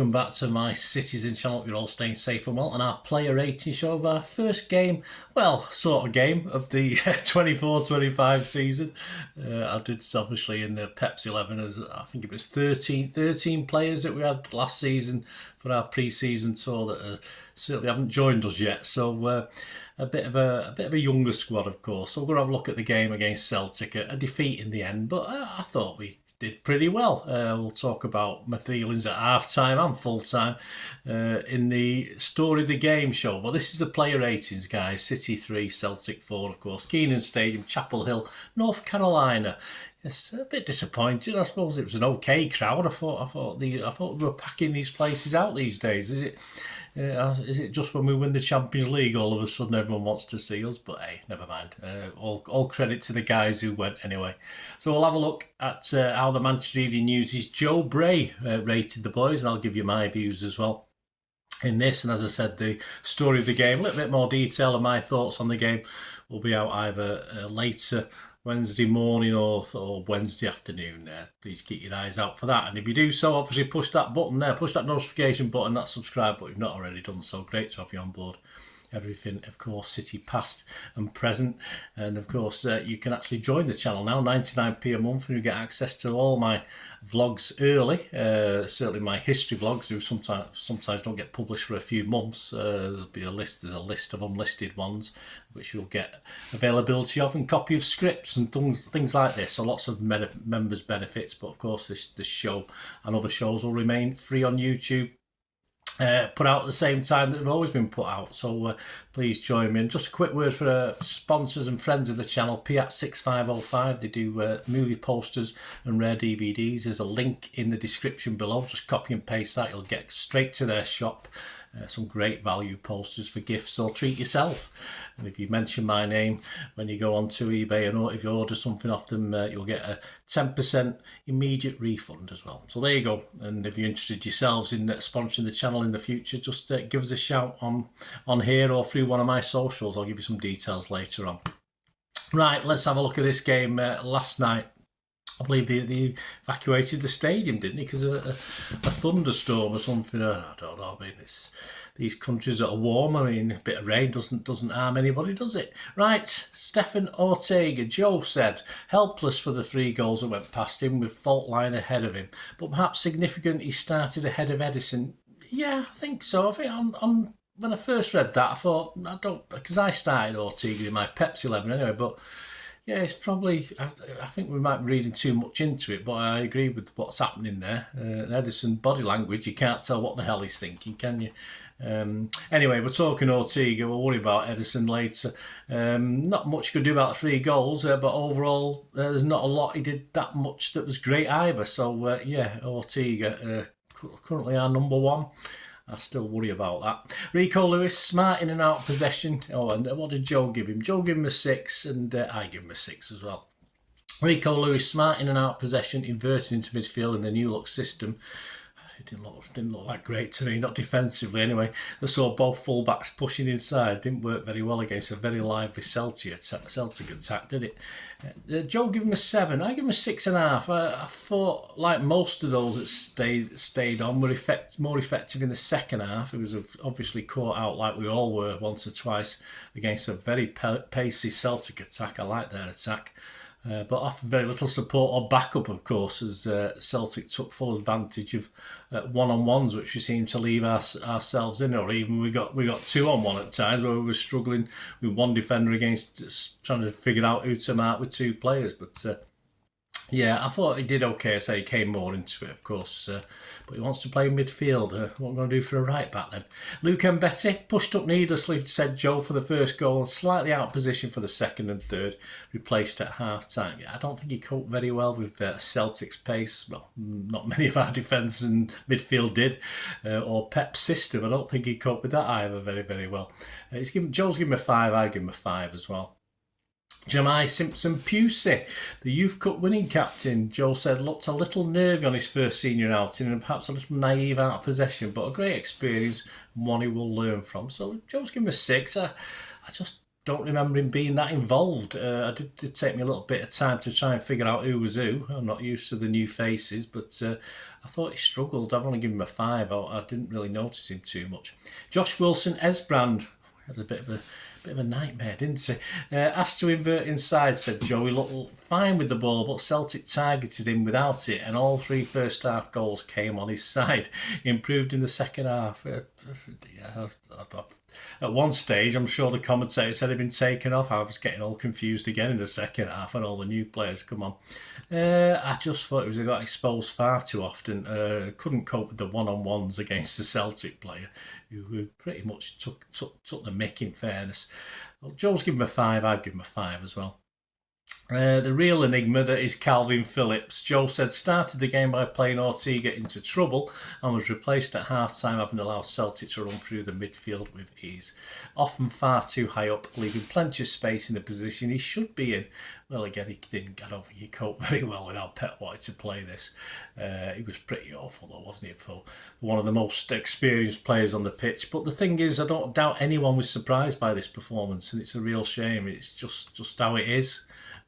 welcome back to my Citizen channel. Hope you're all staying safe and well, and our player rating show of our first game, well, sort of game of the 24-25 season. I did obviously in the Pepsi 11 as I think it was 13 players that we had last season for our pre-season tour that certainly haven't joined us yet. So a bit of a younger squad, of course. So we're going to have a look at the game against Celtic, a defeat in the end, but I thought we did pretty well. We'll talk about my feelings at half-time and full-time in the Story of the Game show. But this is the player ratings, guys. City 3, Celtic 4, of course. Keenan Stadium, Chapel Hill, North Carolina. Yes, a bit disappointed. I suppose it was an okay crowd. I thought we were packing these places out these days. Is it just when we win the Champions League all of a sudden everyone wants to see us? But hey, never mind. All credit to the guys who went anyway. So we'll have a look at how the Manchester Evening News' Joe Bray rated the boys, and I'll give you my views as well in this. And as I said, the story of the game, a little bit more detail of my thoughts on the game will be out either later Wednesday morning or Wednesday afternoon. Please keep your eyes out for that. And if you do so, obviously push that button there, push that notification button, that subscribe button if you've not already done so. Great to have you on board. Everything, of course, City past and present. And of course, you can actually join the channel now, 99p a month, and you get access to all my vlogs early. Certainly my history vlogs, who sometimes don't get published for a few months. There's a list of unlisted ones, which you'll get availability of, and copy of scripts and things like this. So lots of members benefits. But of course, this show and other shows will remain free on YouTube. Put out at the same time that they've always been put out, so please join me. And just a quick word for sponsors and friends of the channel, Piat 6505. They do movie posters and rare DVDs. There's a link in the description below. Just copy and paste that, you'll get straight to their shop. Some great value posters for gifts, or treat yourself. And if you mention my name when you go onto eBay, and if you order something off them, you'll get a 10% immediate refund as well. So there you go. And if you're interested yourselves in sponsoring the channel in the future, just give us a shout on here or through one of my socials. I'll give you some details later on. Right, let's have a look at this game last night. I believe they evacuated the stadium, didn't they? Because of a thunderstorm or something. I don't know. I mean, these countries that are warm. I mean, a bit of rain doesn't harm anybody, does it? Right, Stefan Ortega. Joe said, helpless for the 3 goals that went past him with fault line ahead of him. But perhaps significant he started ahead of Edison. Yeah, I think so. I think when I first read that, I thought, because I started Ortega in my Pepsi 11 anyway, but yeah, it's probably, I think we might be reading too much into it, but I agree with what's happening there. Edison, body language, you can't tell what the hell he's thinking, can you? Anyway, we're talking Ortega, we'll worry about Edison later. Not much you could do about the 3 goals, but overall, there's not a lot he did that much that was great either. So, yeah, Ortega, currently our number 1. I still worry about that. Rico Lewis, smart in and out of possession. Oh, and what did Joe give him? Joe gave him a 6, and I give him a 6 as well. Rico Lewis, smart in and out of possession, inverted into midfield in the new look system. It didn't look that great to me, not defensively anyway. I saw both fullbacks pushing inside. Didn't work very well against a very lively Celtic attack, did it? Joe gave him a 7. I give him a 6.5. I thought, like most of those that stayed on, were more effective in the second half. It was obviously caught out like we all were once or twice against a very pacey Celtic attack. I like their attack. But offered very little support or backup, of course, as Celtic took full advantage of one-on-ones, which we seemed to leave ourselves in, or even we got 2-on-1 at times where we were struggling with one defender against trying to figure out who to mark with 2 players. But yeah, I thought he did okay. I say he came more into it, of course, but he wants to play midfield. What am I going to do for a right back then? Luke Mbete pushed up needlessly, said Joe, for the first goal, and slightly out of position for the second and third, replaced at half-time. Yeah, I don't think he coped very well with Celtic's pace. Well, not many of our defence and midfield did, or Pep's system. I don't think he coped with that either very, very well. Joe's given him a 5, I give him a 5 as well. Jamai Simpson-Pusey, the YouCut winning captain, Joe said, looked a little nervy on his first senior outing and perhaps a little naive out of possession, but a great experience and one he will learn from. So Joe's given him a 6. I just don't remember him being that involved. It did take me a little bit of time to try and figure out who was who. I'm not used to the new faces, but I thought he struggled. I've only given him a 5. I didn't really notice him too much. Josh Wilson, Esbrand, had a bit of a nightmare, didn't he? Asked to invert inside, said Joe. He looked fine with the ball, but Celtic targeted him without it, and all 3 first half goals came on his side. He improved in the second half. At one stage, I'm sure the commentator said he'd been taken off. I was getting all confused again in the second half, and all the new players come on. I just thought he got exposed far too often. Couldn't cope with the one-on-ones against the Celtic player, who pretty much took the mick, in fairness. Well, Joe's given him a 5, I'd give him a 5 as well. The real enigma that is Calvin Phillips. Joe said started the game by playing Ortega into trouble and was replaced at half-time, having allowed Celtic to run through the midfield with ease. Often far too high up, leaving plenty of space in the position he should be in. Well, again, I don't think he coped very well with how Pep wanted to play this. He was pretty awful, though, wasn't he, for one of the most experienced players on the pitch. But the thing is, I don't doubt anyone was surprised by this performance, and it's a real shame. It's just how it is.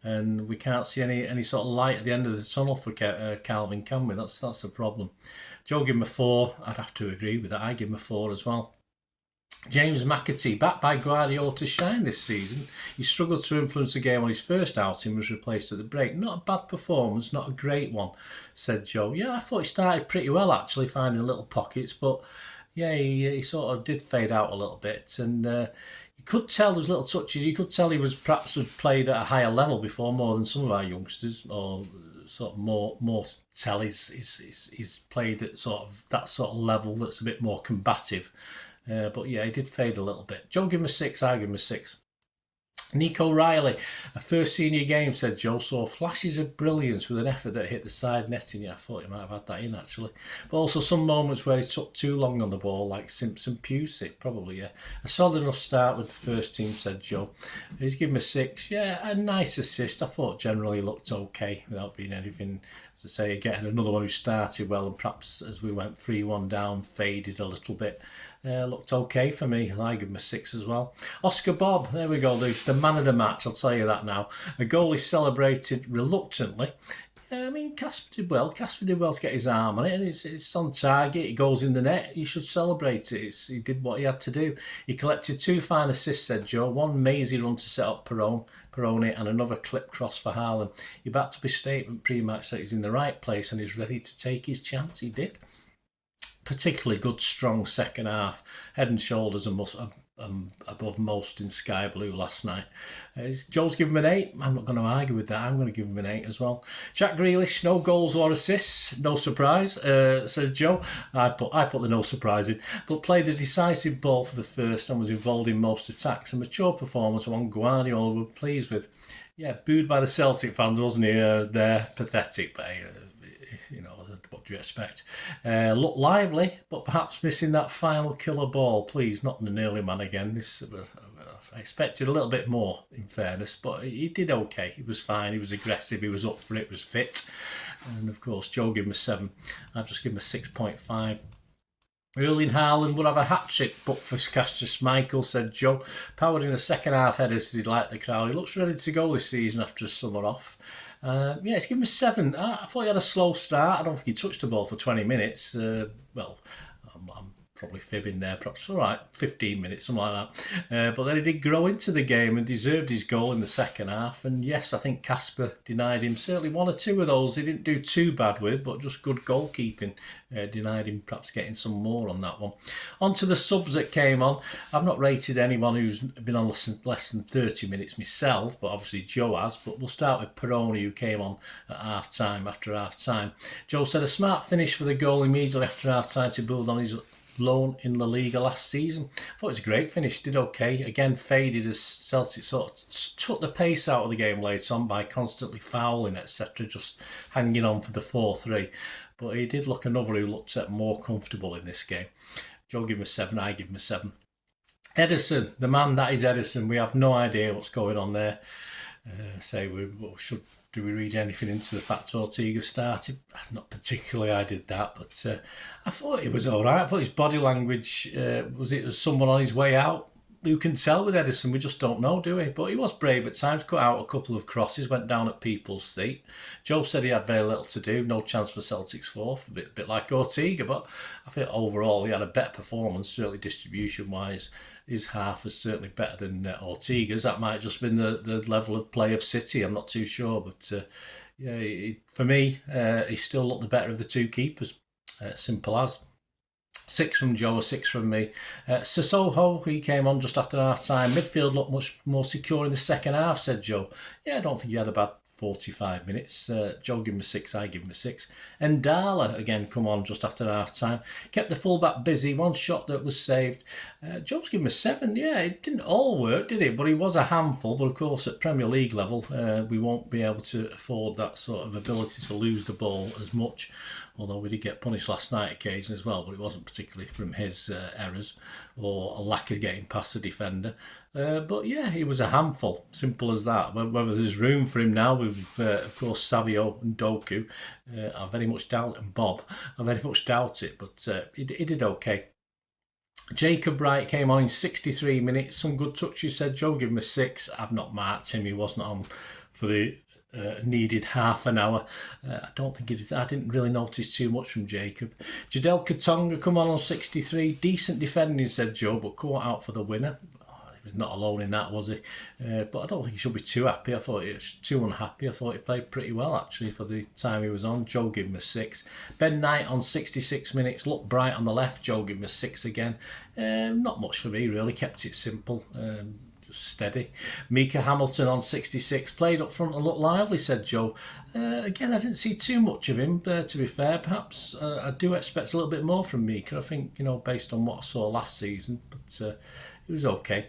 And we can't see any sort of light at the end of the tunnel for Calvin, can we? That's the problem. Joe gave him a 4. I'd have to agree with that. I give him a 4 as well. James McAtee, backed by Guardiola to shine this season. He struggled to influence the game on his first outing, was replaced at the break. Not a bad performance, not a great one, said Joe. Yeah, I thought he started pretty well, actually, finding little pockets, but yeah, he sort of did fade out a little bit, and you could tell there was little touches. You could tell he was perhaps had played at a higher level before, more than some of our youngsters, or sort of more tell he's played at sort of that sort of level that's a bit more combative. But yeah, he did fade a little bit. Joe, give him a 6. I give him a 6. Nico Riley, a first senior game, said Joe, saw flashes of brilliance with an effort that hit the side netting. Yeah, I thought he might have had that in, actually. But also some moments where he took too long on the ball, like Simpson Pusick, probably, yeah. A solid enough start with the first team, said Joe. He's given him a 6. Yeah, a nice assist. I thought generally looked okay without being anything, as I say, getting another one who started well and perhaps as we went 3-1 down, faded a little bit. Looked okay for me, and I give him a 6 as well. Oscar Bob, there we go, the man of the match, I'll tell you that now. A goal he celebrated reluctantly. I mean, Casper did well. Casper did well to get his arm on it, and it's on target. It goes in the net. You should celebrate it. He did what he had to do. He collected 2 fine assists, said Joe. One mazy run to set up Peroni, and another clip cross for Haaland. He backed up his statement pre-match that he's in the right place and he's ready to take his chance. He did. Particularly good, strong second half. Head and shoulders above most in sky blue last night. Joe's given him an 8. I'm not going to argue with that. I'm going to give him an 8 as well. Jack Grealish, no goals or assists. No surprise, says Joe. I put the no surprise in. But played the decisive ball for the first and was involved in most attacks. A mature performance, one Guardiola were pleased with. Yeah, booed by the Celtic fans, wasn't he? They're pathetic, but what do you expect? Looked lively, but perhaps missing that final killer ball. Please, not an early man again. I expected a little bit more, in fairness, but he did okay. He was fine. He was aggressive. He was up for it. He was fit. And, of course, Joe gave him a 7. I've just given him a 6.5. Erling Haaland would have a hat-trick booked for Castor Schmeichel, said Joe. Powered in a second-half header, so he'd like the crowd. He looks ready to go this season after a summer off. It's given him a 7. I thought he had a slow start. I don't think he touched the ball for 20 minutes. I'm probably fibbing there, perhaps. All right, 15 minutes, something like that. But then he did grow into the game and deserved his goal in the second half. And yes, I think Casper denied him certainly 1 or 2 of those. He didn't do too bad with, but just good goalkeeping. Denied him perhaps getting some more on that one. On to the subs that came on. I've not rated anyone who's been on less than 30 minutes myself, but obviously Joe has. But we'll start with Peroni, who came on at after half-time. Joe said a smart finish for the goal immediately after half-time to build on his loan in La Liga last season. I thought it was a great finish, did okay. Again, faded as Celtic sort of took the pace out of the game later on by constantly fouling, etc., just hanging on for the 4-3. But he did look another who looked more comfortable in this game. Joe gave him a 7, I give him a 7. Ederson, the man that is Ederson, we have no idea what's going on there. Do we read anything into the fact Ortega started? Not particularly, I did that, but I thought it was all right. I thought his body language, was someone on his way out? who can tell with Edison? We just don't know, do we? But he was brave at times, cut out a couple of crosses, went down at people's feet. Joe said he had very little to do, no chance for Celtic's fourth, a bit like Ortega, but I think overall he had a better performance, certainly distribution-wise. His half was certainly better than Ortega's. That might have just been the level of play of City, I'm not too sure, but for me, he still looked the better of the two keepers. Simple as. 6 from Joe, 6 from me. Sissoko, he came on just after half time. Midfield looked much more secure in the second half, said Joe. Yeah, I don't think he had a bad 45 minutes. Joe gave him a 6, I give him a 6. And Darla, again, come on just after half time. Kept the fullback busy, one shot that was saved. Joe's given him a 7. Yeah, it didn't all work, did it? But he was a handful. But of course, at Premier League level, we won't be able to afford that sort of ability to lose the ball as much. Although we did get punished last night occasionally as well, but it wasn't particularly from his errors or a lack of getting past the defender. But yeah, he was a handful, simple as that. Whether there's room for him now with, of course, Savio and Doku, I very much doubt, and Bob, I very much doubt it, but he did okay. Jacob Wright came on in 63 minutes, some good touches, said Joe, give him a 6. I've not marked him, he wasn't on for the needed half an hour. I don't think I didn't really notice too much from Jacob. Jadel Katonga come on 63. Decent defending, said Joe, but caught out for the winner. He was not alone in that, was he? But I don't think he should be too happy. I thought he was too unhappy. I thought he played pretty well, actually, for the time he was on. Joe gave him a 6. Ben Knight on 66 minutes. Looked bright on the left. Joe gave him a 6 again. Not much for me, really. Kept it simple. Steady. Mika Hamilton on 66 played up front and looked lively, said Joe. Again, I didn't see too much of him, to be fair. Perhaps I do expect a little bit more from Mika, I think, based on what I saw last season, but it was okay.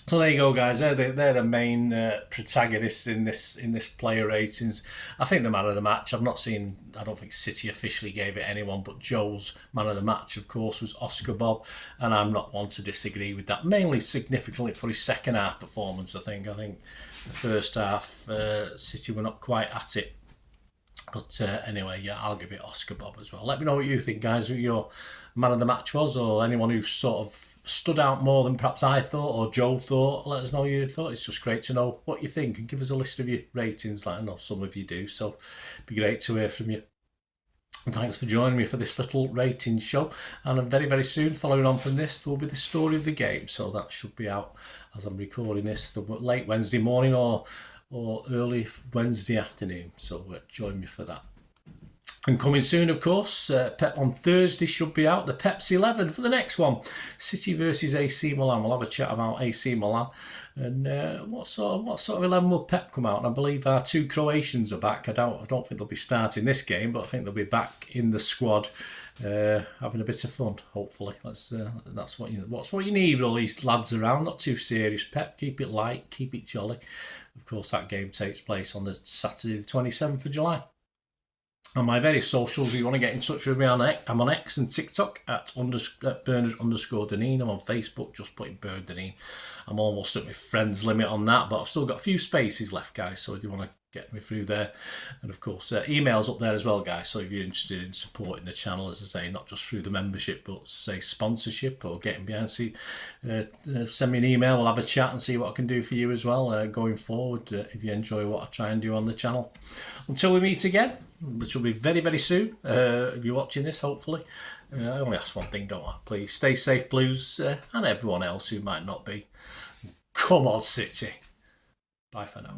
So there you go, guys. They're the main protagonists in this player ratings. I think the man of the match, I don't think City officially gave it anyone, but Joe's man of the match, of course, was Oscar Bob, and I'm not one to disagree with that. Mainly significantly for his second half performance, I think. The first half, City were not quite at it. But anyway, yeah, I'll give it Oscar Bob as well. Let me know what you think, guys, who your man of the match was, or anyone who sort of stood out more than perhaps I thought or Joe thought. Let us know your thoughts. It's just great to know what you think, and give us a list of your ratings, like I know some of you do, so it'd be great to hear from you. And thanks for joining me for this little rating show, and very, very soon, following on from this, there will be the story of the game, so that should be out as I'm recording this the late Wednesday morning or early Wednesday afternoon, so join me for that. And coming soon, of course, Pep on Thursday should be out, the Pep's 11 for the next one. City versus AC Milan. We'll have a chat about AC Milan. And what sort of 11 will Pep come out? And I believe our 2 Croatians are back. I don't think they'll be starting this game, but I think they'll be back in the squad, having a bit of fun, hopefully. That's what you need with all these lads around. Not too serious, Pep. Keep it light, keep it jolly. Of course, that game takes place on the Saturday the 27th of July. On my various socials, if you want to get in touch with me, I'm on X and TikTok at Bernard_Deneen. I'm on Facebook, just putting Bernard Deneen. I'm almost at my friends limit on that, but I've still got a few spaces left, guys, so if you want to get me through there. And of course, email's up there as well, guys, so if you're interested in supporting the channel, as I say, not just through the membership, but say sponsorship or getting behind, send me an email, we'll have a chat and see what I can do for you as well going forward, if you enjoy what I try and do on the channel. Until we meet again, which will be very, very soon, if you're watching this, hopefully. I only ask one thing, don't I? Please stay safe, Blues, and everyone else who might not be. Come on, City. Bye for now.